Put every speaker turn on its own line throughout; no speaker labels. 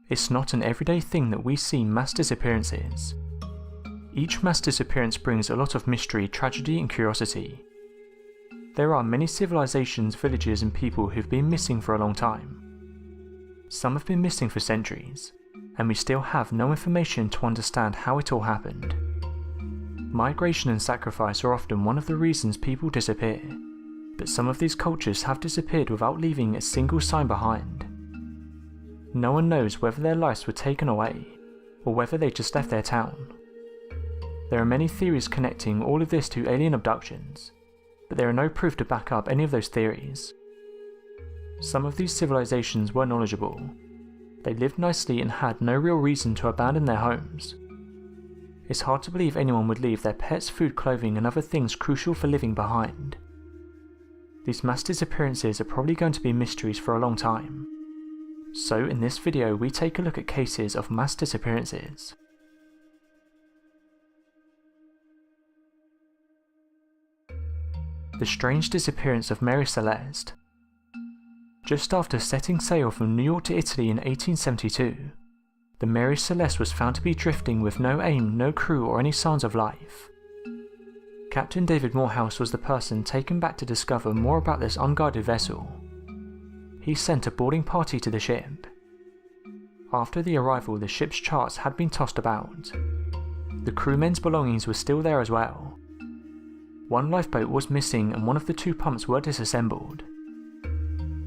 It's not an everyday thing that we see mass disappearances. Each mass disappearance brings a lot of mystery, tragedy and curiosity. There are many civilizations, villages and people who've been missing for a long time. Some have been missing for centuries, and we still have no information to understand how it all happened. Migration and sacrifice are often one of the reasons people disappear, but some of these cultures have disappeared without leaving a single sign behind. No one knows whether their lives were taken away, or whether they just left their town. There are many theories connecting all of this to alien abductions, but there are no proof to back up any of those theories. Some of these civilizations were knowledgeable. They lived nicely and had no real reason to abandon their homes. It's hard to believe anyone would leave their pets, food, clothing and other things crucial for living behind. These mass disappearances are probably going to be mysteries for a long time. So in this video we take a look at cases of mass disappearances. The strange disappearance of Mary Celeste. Just after setting sail from New York to Italy in 1872, the Mary Celeste was found to be drifting with no aim, no crew or any signs of life. Captain David Morehouse was the person taken back to discover more about this unguided vessel. He sent a boarding party to the ship. After the arrival, the ship's charts had been tossed about. The crewmen's belongings were still there as well. One lifeboat was missing and one of the two pumps were disassembled.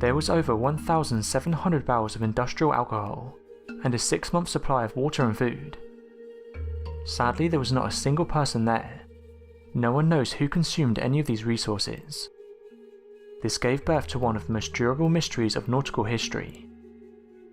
There was over 1,700 barrels of industrial alcohol and a 6-month supply of water and food. Sadly, there was not a single person there. No one knows who consumed any of these resources. This gave birth to one of the most durable mysteries of nautical history.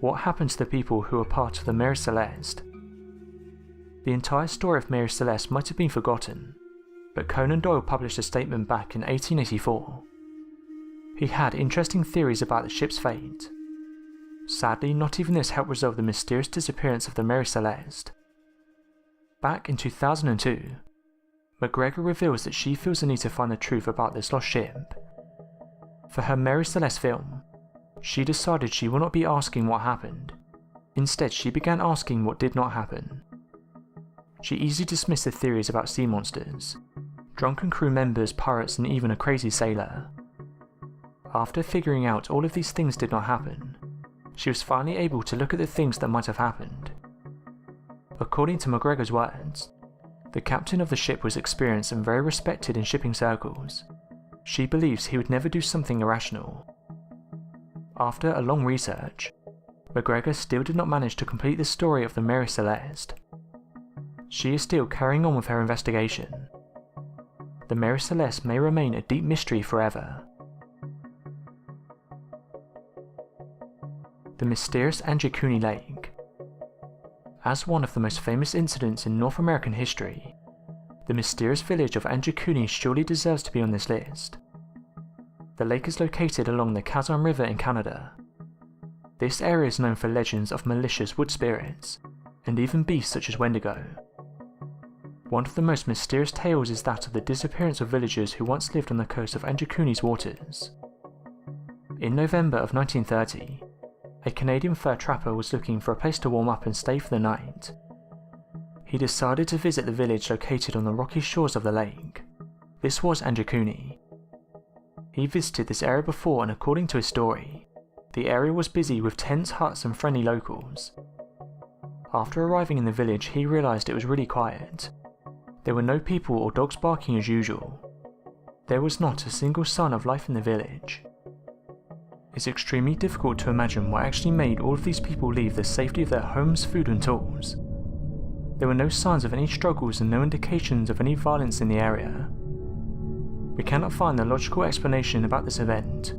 What happened to the people who were part of the Mary Celeste? The entire story of Mary Celeste might have been forgotten, but Conan Doyle published a statement back in 1884. He had interesting theories about the ship's fate. Sadly, not even this helped resolve the mysterious disappearance of the Mary Celeste. Back in 2002, McGregor reveals that she feels the need to find the truth about this lost ship. For her Mary Celeste film, she decided she would not be asking what happened. Instead, she began asking what did not happen. She easily dismissed the theories about sea monsters, drunken crew members, pirates and even a crazy sailor. After figuring out all of these things did not happen, she was finally able to look at the things that might have happened. According to McGregor's words, the captain of the ship was experienced and very respected in shipping circles. She believes he would never do something irrational. After a long research, McGregor still did not manage to complete the story of the Mary Celeste. She is still carrying on with her investigation. The Mary Celeste may remain a deep mystery forever. The mysterious Anjikuni Lake. As one of the most famous incidents in North American history, the mysterious village of Anjikuni surely deserves to be on this list. The lake is located along the Kazan River in Canada. This area is known for legends of malicious wood spirits, and even beasts such as Wendigo. One of the most mysterious tales is that of the disappearance of villagers who once lived on the coast of Anjikuni's waters. In November of 1930, a Canadian fur trapper was looking for a place to warm up and stay for the night. He decided to visit the village located on the rocky shores of the lake. This was Anjikuni. He visited this area before and according to his story, the area was busy with tents, huts and friendly locals. After arriving in the village, he realised it was really quiet. There were no people or dogs barking as usual. There was not a single sign of life in the village. It's extremely difficult to imagine what actually made all of these people leave the safety of their homes, food and tools. There were no signs of any struggles and no indications of any violence in the area. We cannot find a logical explanation about this event.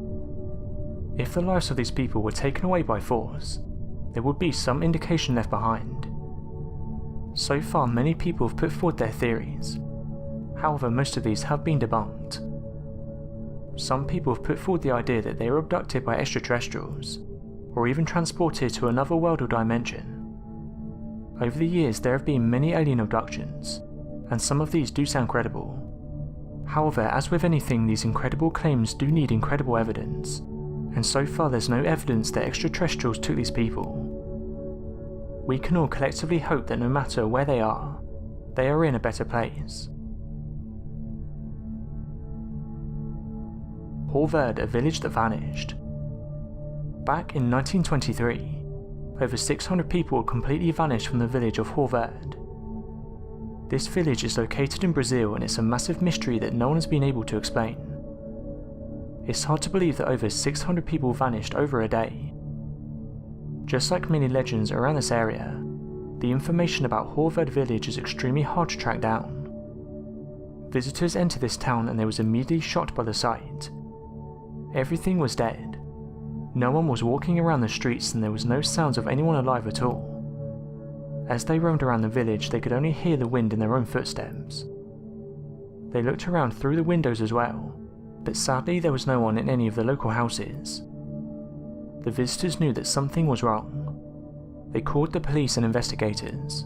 If the lives of these people were taken away by force, there would be some indication left behind. So far, many people have put forward their theories. However, most of these have been debunked. Some people have put forward the idea that they were abducted by extraterrestrials, or even transported to another world or dimension. Over the years there have been many alien abductions, and some of these do sound credible. However, as with anything, these incredible claims do need incredible evidence, and so far there's no evidence that extraterrestrials took these people. we can all collectively hope that no matter where they are in a better place. Hårvärd, a village that vanished. Back in 1923, over 600 people completely vanished from the village of Hårvärd. This village is located in Brazil and it's a massive mystery that no one has been able to explain. It's hard to believe that over 600 people vanished over a day. Just like many legends around this area, the information about Hårvärd village is extremely hard to track down. Visitors entered this town and they was immediately shocked by the sight. Everything was dead. No one was walking around the streets and there was no sounds of anyone alive at all. As they roamed around the village, they could only hear the wind in their own footsteps. They looked around through the windows as well, but sadly there was no one in any of the local houses. The visitors knew that something was wrong. They called the police and investigators.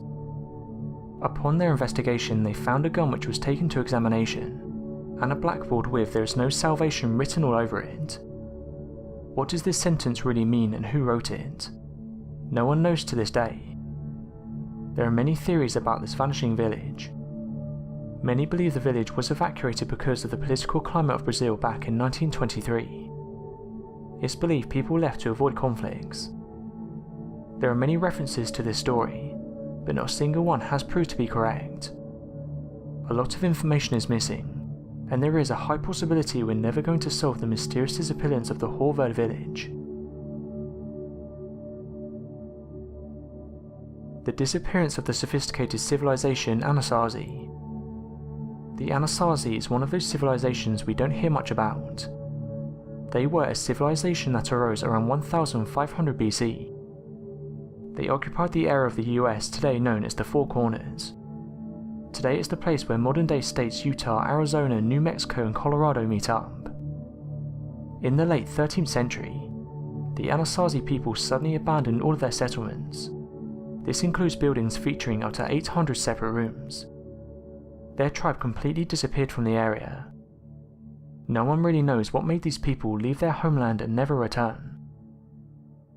Upon their investigation, they found a gun which was taken to examination, and a blackboard with "There is no salvation" written all over it. What does this sentence really mean and who wrote it? No one knows to this day. There are many theories about this vanishing village. Many believe the village was evacuated because of the political climate of Brazil back in 1923. It's believed people left to avoid conflicts. There are many references to this story, but not a single one has proved to be correct. A lot of information is missing, and there is a high possibility we're never going to solve the mysterious disappearance of the Hårvärd village. The disappearance of the sophisticated civilization Anasazi. The Anasazi is one of those civilizations we don't hear much about. They were a civilization that arose around 1500 BC. They occupied the area of the US today known as the Four Corners. Today it's the place where modern-day states Utah, Arizona, New Mexico and Colorado meet up. In the late 13th century, the Anasazi people suddenly abandoned all of their settlements. This includes buildings featuring up to 800 separate rooms. Their tribe completely disappeared from the area. No one really knows what made these people leave their homeland and never return.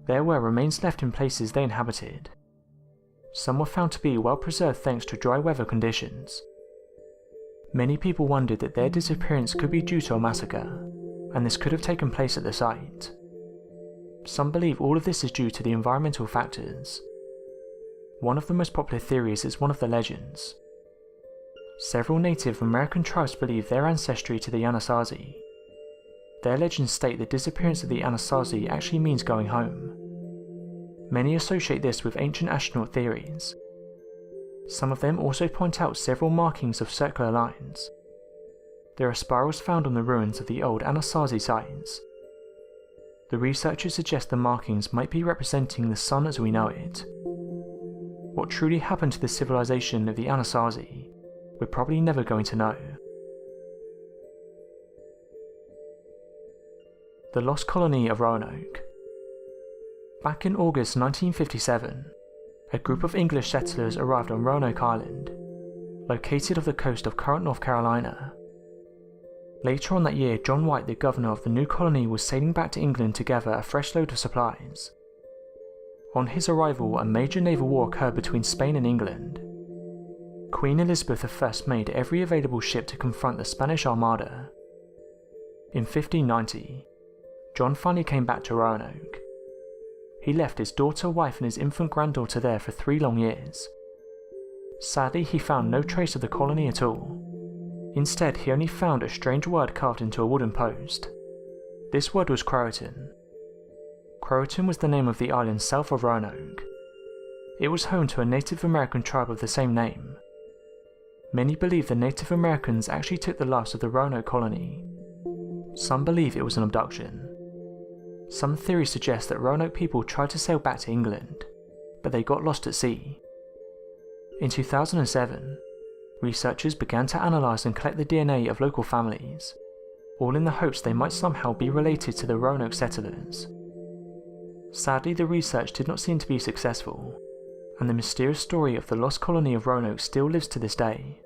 There were remains left in places they inhabited. Some were found to be well preserved thanks to dry weather conditions. Many people wondered that their disappearance could be due to a massacre, and this could have taken place at the site. Some believe all of this is due to the environmental factors. One of the most popular theories is one of the legends. Several Native American tribes believe their ancestry to the Anasazi. Their legends state the disappearance of the Anasazi actually means going home. Many associate this with ancient astronaut theories. Some of them also point out several markings of circular lines. There are spirals found on the ruins of the old Anasazi sites. The researchers suggest the markings might be representing the sun as we know it. What truly happened to the civilization of the Anasazi, we're probably never going to know. The Lost Colony of Roanoke. Back in August 1957, a group of English settlers arrived on Roanoke Island, located off the coast of current North Carolina. Later on that year, John White, the governor of the new colony, was sailing back to England to gather a fresh load of supplies. On his arrival, a major naval war occurred between Spain and England. Queen Elizabeth I made every available ship to confront the Spanish Armada. In 1590, John finally came back to Roanoke. He left his daughter, wife and his infant granddaughter there for 3 long years. Sadly, he found no trace of the colony at all. Instead, he only found a strange word carved into a wooden post. This word was Croatan. Croatan was the name of the island south of Roanoke. It was home to a Native American tribe of the same name. Many believe the Native Americans actually took the lives of the Roanoke colony. Some believe it was an abduction. Some theories suggest that Roanoke people tried to sail back to England, but they got lost at sea. In 2007, researchers began to analyse and collect the DNA of local families, all in the hopes they might somehow be related to the Roanoke settlers. Sadly, the research did not seem to be successful, and the mysterious story of the lost colony of Roanoke still lives to this day.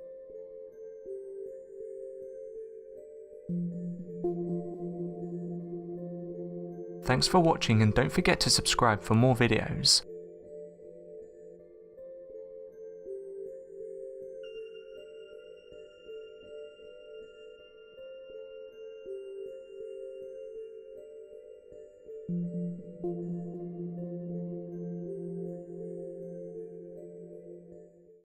Thanks for watching and don't forget to subscribe for more videos.